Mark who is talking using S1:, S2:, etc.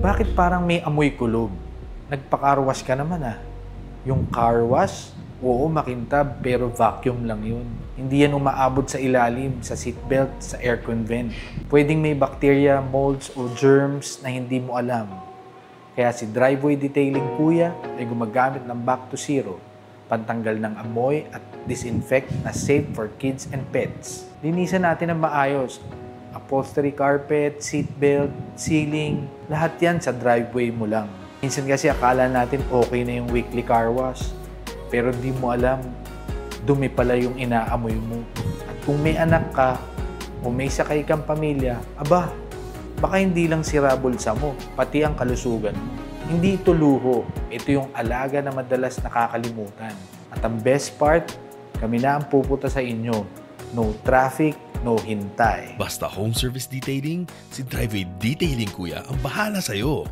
S1: Bakit parang may amoy kulob? Nagpa-car wash ka naman ah. Yung car wash? Oo, makintab, pero vacuum lang yun. Hindi yan umaabot sa ilalim, sa seatbelt, sa aircon vent. Pwedeng may bacteria, molds, o germs na hindi mo alam. Kaya si Driveway Detailing Kuya ay gumagamit ng Back to Zero, pantanggal ng amoy at disinfect na safe for kids and pets. Linisan natin ng maayos. Upholstery carpet, seatbelt, ceiling, lahat yan sa driveway mo lang. Minsan kasi akala natin okay na yung weekly car wash, pero di mo alam, dumi pala yung inaamoy mo. At kung may anak ka, o may sakay kang pamilya, aba, baka hindi lang sira bulsa mo, pati ang kalusugan mo. Hindi ito luho, ito yung alaga na madalas nakakalimutan. At ang best part, kami na ang pupunta sa inyo. No traffic, no hintay.
S2: Basta home service detailing, si Driveway Detailing Kuya ang bahala sa'yo.